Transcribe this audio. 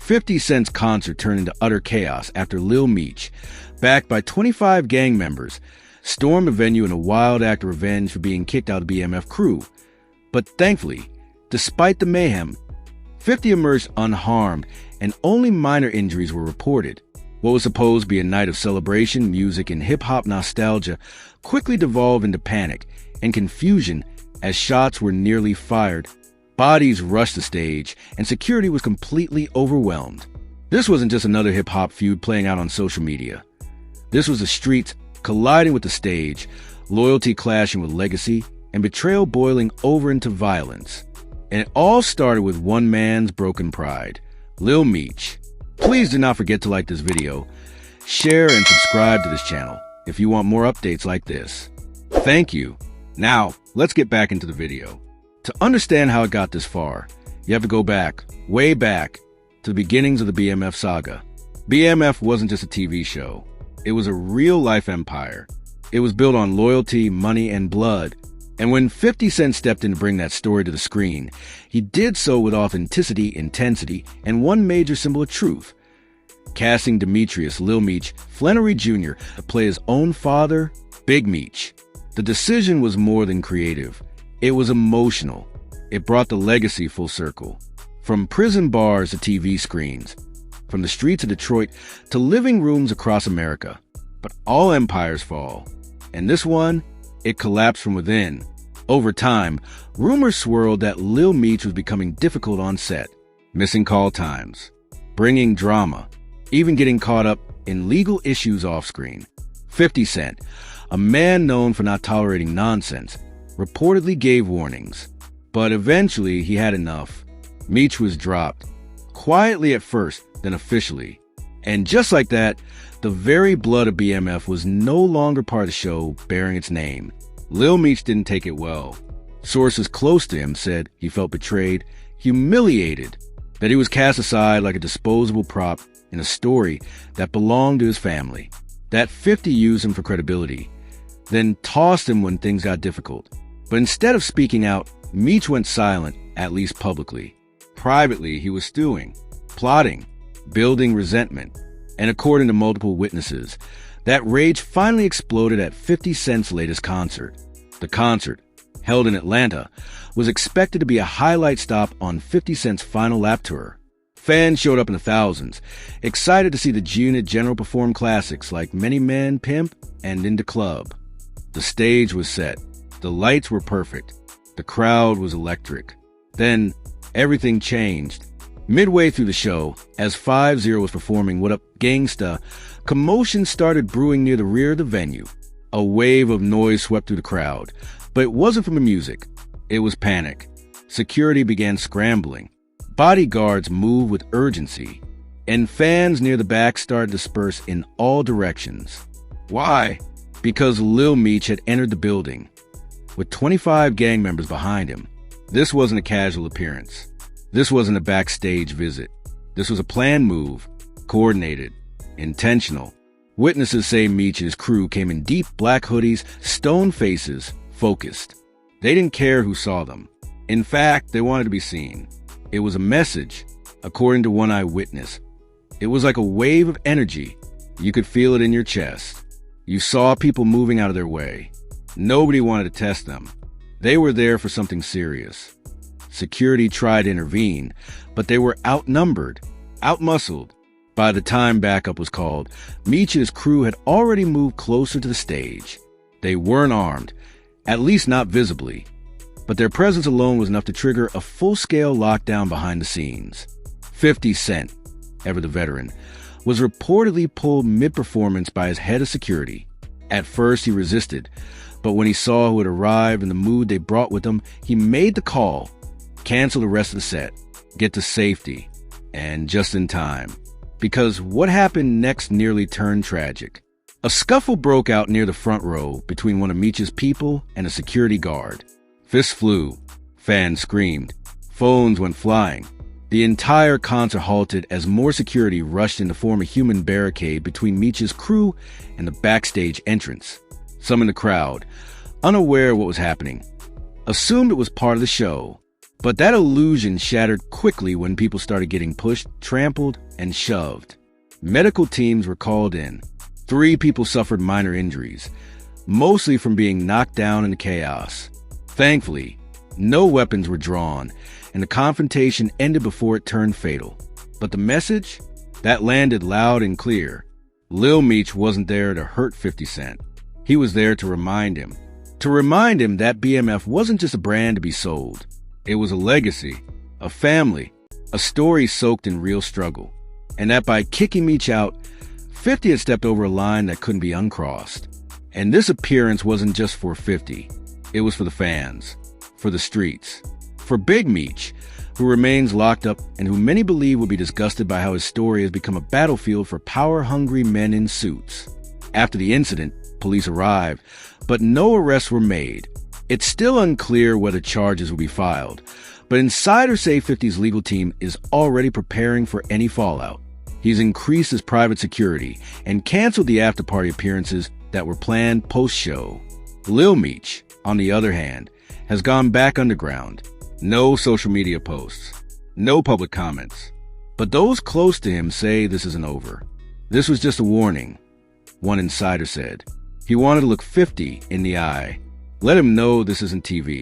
50 Cent's concert turned into utter chaos after Lil Meech, backed by 25 gang members, stormed the venue in a wild act of revenge for being kicked out of the BMF crew. But thankfully, despite the mayhem, 50 emerged unharmed and only minor injuries were reported. What was supposed to be a night of celebration, music, and hip-hop nostalgia quickly devolved into panic and confusion as shots were nearly fired. Bodies rushed the stage, and security was completely overwhelmed. This wasn't just another hip-hop feud playing out on social media. This was the streets colliding with the stage, loyalty clashing with legacy, and betrayal boiling over into violence. And it all started with one man's broken pride, Lil Meech. Please do not forget to like this video, share, and subscribe to this channel if you want more updates like this. Thank you. Now, let's get back into the video. To understand how it got this far, you have to go back, way back, to the beginnings of the BMF saga. BMF wasn't just a TV show. It was a real-life empire. It was built on loyalty, money, and blood. And when 50 Cent stepped in to bring that story to the screen, he did so with authenticity, intensity, and one major symbol of truth. Casting Demetrius Lil Meech Flannery Jr. to play his own father, Big Meech. The decision was more than creative. It was emotional. It brought the legacy full circle. From prison bars to TV screens, from the streets of Detroit to living rooms across America. But all empires fall. And this one, it collapsed from within. Over time, rumors swirled that Lil Meech was becoming difficult on set, missing call times, bringing drama, even getting caught up in legal issues off-screen. 50 Cent, a man known for not tolerating nonsense, reportedly gave warnings. But eventually, he had enough. Meech was dropped, quietly at first, then officially. And just like that, the very blood of BMF was no longer part of the show bearing its name. Lil Meech didn't take it well. Sources close to him said he felt betrayed, humiliated, that he was cast aside like a disposable prop in a story that belonged to his family. That 50 used him for credibility, then tossed him when things got difficult. But instead of speaking out, Meech went silent, at least publicly. Privately, he was stewing, plotting, building resentment. And according to multiple witnesses, that rage finally exploded at 50 Cent's latest concert. The concert, held in Atlanta, was expected to be a highlight stop on 50 Cent's final lap tour. Fans showed up in the thousands, excited to see the G-Unit General perform classics like Many Men, Pimp, and In the Club. The stage was set. The lights were perfect. The crowd was electric. Then, everything changed. Midway through the show, as 5-0 was performing What Up Gangsta, commotion started brewing near the rear of the venue. A wave of noise swept through the crowd, but it wasn't from the music. It was panic. Security began scrambling. Bodyguards moved with urgency, and fans near the back started to disperse in all directions. Why? Because Lil Meech had entered the building, with 25 gang members behind him. This wasn't a casual appearance. This wasn't a backstage visit. This was a planned move, coordinated, intentional. Witnesses say Meech and his crew came in deep black hoodies, stone faces, focused. They didn't care who saw them. In fact, they wanted to be seen. It was a message, according to one eyewitness. It was like a wave of energy. You could feel it in your chest. You saw people moving out of their way. Nobody wanted to test them. They were there for something serious. Security tried to intervene, but they were outnumbered, outmuscled. By the time backup was called, Meech and his crew had already moved closer to the stage. They weren't armed, at least not visibly, but their presence alone was enough to trigger a full-scale lockdown behind the scenes. 50 Cent, ever the veteran, was reportedly pulled mid-performance by his head of security. At first, he resisted, but when he saw who had arrived and the mood they brought with them, he made the call. Cancel the rest of the set, get to safety, and just in time. Because what happened next nearly turned tragic. A scuffle broke out near the front row between one of Meech's people and a security guard. Fists flew, fans screamed, phones went flying. The entire concert halted as more security rushed in to form a human barricade between Meech's crew and the backstage entrance. Some in the crowd, unaware of what was happening, assumed it was part of the show. But that illusion shattered quickly when people started getting pushed, trampled, and shoved. Medical teams were called in. 3 people suffered minor injuries, mostly from being knocked down in the chaos. Thankfully, no weapons were drawn, and the confrontation ended before it turned fatal. But the message? That landed loud and clear. Lil Meech wasn't there to hurt 50 Cent. He was there to remind him. To remind him that BMF wasn't just a brand to be sold. It was a legacy, a family, a story soaked in real struggle. And that by kicking Meech out, 50 had stepped over a line that couldn't be uncrossed. And this appearance wasn't just for 50. It was for the fans, for the streets, for Big Meech, who remains locked up and who many believe will be disgusted by how his story has become a battlefield for power-hungry men in suits. After the incident, police arrived, but no arrests were made. It's still unclear whether charges will be filed, but insiders say 50's legal team is already preparing for any fallout. He's increased his private security and canceled the after-party appearances that were planned post-show. Lil Meech, on the other hand, has gone back underground. No social media posts, no public comments. But those close to him say this isn't over. This was just a warning, one insider said. He wanted to look 50 in the eye. Let him know this isn't TV.